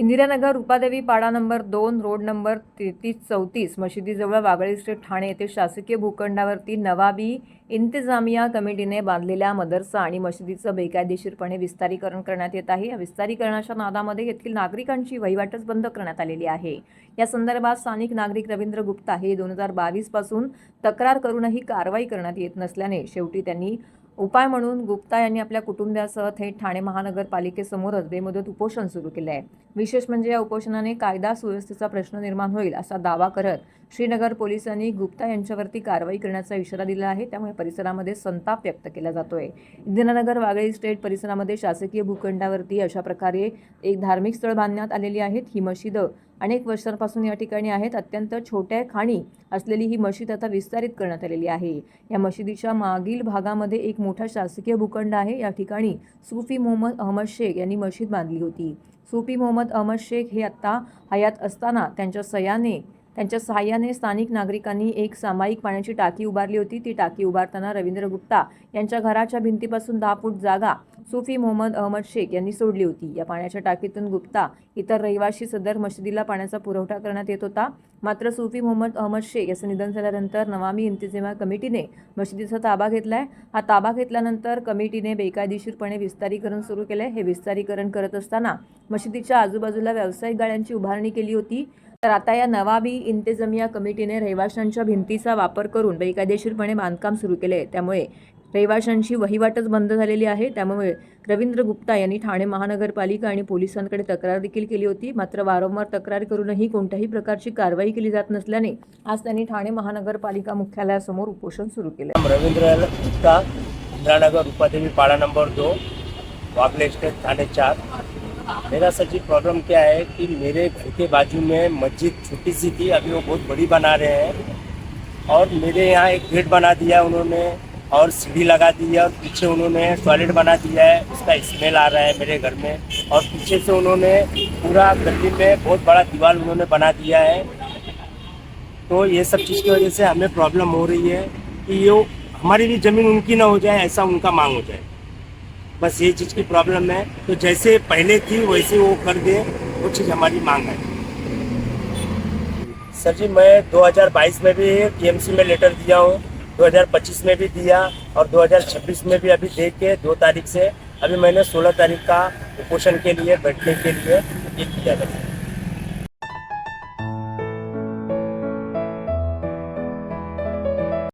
Indiranagar Rupadevi Pada number 2 road number 3334 मशिदीजवळ Wagle street Thane येथे शासकीय भूखंडावरती नवाबी इंतजामिया कमिटीने बांधलेल्या मदरसा आणि मशिदीचं बेकायदेशीरपणे विस्तारीकरण करण्यात येत आहे। या विस्तारीकरणाच्या नादामध्ये येथील नागरिकांची वहिवाटच बंद करण्यात आलेली आहे। या संदर्भात स्थानिक नागरिक रवींद्र गुप्ता हे 2022 पासून तक्रार करूनही कारवाई करण्यात येत नसल्याने शेवटी त्यांनी उपाय म्हणून गुप्ता यांनी आपल्या कुटुंबियासह थेट ठाणे महानगरपालिकेसमोरच बेमुदत उपोषण सुरू केले आहे। विशेष म्हणजे या उपोषणाने कायदा सुव्यवस्थेचा प्रश्न निर्माण होईल असा दावा करत श्रीनगर पोलिसांनी गुप्ता यांच्यावरती कारवाई करण्याचा इशारा दिला आहे। त्यामुळे परिसरामध्ये संताप व्यक्त केला जातोय। इंदिरानगर वागळे इस्टेट परिसरामध्ये शासकीय भूखंडावरती अशा प्रकारे एक धार्मिक स्थळ बांधण्यात आलेली आहेत। ही मशीद अनेक वर्षांपासून या ठिकाणी आहेत। अत्यंत छोट्या खाणी असलेली ही मशीद आता विस्तारित करण्यात आलेली आहे। या मशिदीच्या मागील भागामध्ये एक मोठा शासकीय भूखंड आहे। या ठिकाणी सूफी मोहम्मद अहमद शेख यांनी मशीद बांधली होती। सूफी मोहम्मद अहमद शेख हे आता हयात असताना त्यांच्या सहाय्याने स्थानिक नागरिकांनी एक सामायिक पाण्याची टाकी उभारली होती। ती टाकी उभारताना रवींद्र गुप्ता यांच्या घराच्या भिंतीपासून 10 फूट जागा सूफी मोहम्मद अहमद शेख यांनी सोडली होती। या पाण्याच्या टाकीतून गुप्ता इतर रहिवासी सदर मशिदीला पाण्याचा पुरवठा करण्यात येत होता। मात्र सूफी मोहम्मद अहमद शेख याचं निधन झाल्यानंतर नवाबी इंतजामिया कमिटीने मशिदीचा ताबा घेतलाय। हा ताबा घेतल्यानंतर कमिटीने बेकायदेशीरपणे विस्तारीकरण सुरू केलंय। हे विस्तारीकरण करत असताना मशिदीच्या आजूबाजूला व्यावसायिक गाळ्यांची उभारणी केली होती। तर आता या नवाबी इंतजामिया कमिटीने रहिवाशांच्या भिंतीचा वापर करून बेकायदेशीरपणे बांधकाम सुरू केले। त्यामुळे रहिवाशांची वहिवाटच बंद झालेली आहे। त्यामुळे रवींद्र गुप्ता यांनी ठाणे महानगरपालिका आणि पोलिसांकडे तक्रार देखील केली होती। मात्र वारंवार तक्रार करूनही कोणत्याही प्रकारची कारवाई केली जात नसल्याने आज त्यांनी ठाणे महानगरपालिका मुख्यालयासमोर उपोषण सुरू केले। रवींद्र गुप्ता, इंदिरानगर रूपादेवी पाड़ा नंबर 2 वागले स्टेट ठाणे 4। मेरा सच्ची प्रॉब्लम क्या है कि मेरे घर के बाजू में मस्जिद छोटी सी थी, अभी वो बहुत बड़ी बना रहे हैं और मेरे यहाँ एक गेट बना दिया है उन्होंने और सीढ़ी लगा दी है और पीछे उन्होंने टॉयलेट बना दिया है। उसका स्मेल आ रहा है मेरे घर में और पीछे से उन्होंने पूरा गली में बहुत बड़ा दीवार उन्होंने बना दिया है। तो ये सब चीज़ की वजह से हमें प्रॉब्लम हो रही है कि ये हमारी भी ज़मीन उनकी ना हो जाए, ऐसा उनका मांग हो जाए। बस ये चीज़ की प्रॉब्लम है। तो जैसे पहले थी वैसे वो कर दे, वो चीज़ हमारी मांग है। सर जी, मैं 2022 में भी टीएमसी में लेटर दिया हूँ, 2025 में भी दिया और 2026 में भी अभी दे के 2 तारीख से अभी मैंने 16 तारीख का उपोषण के लिए बैठने के लिए किया था।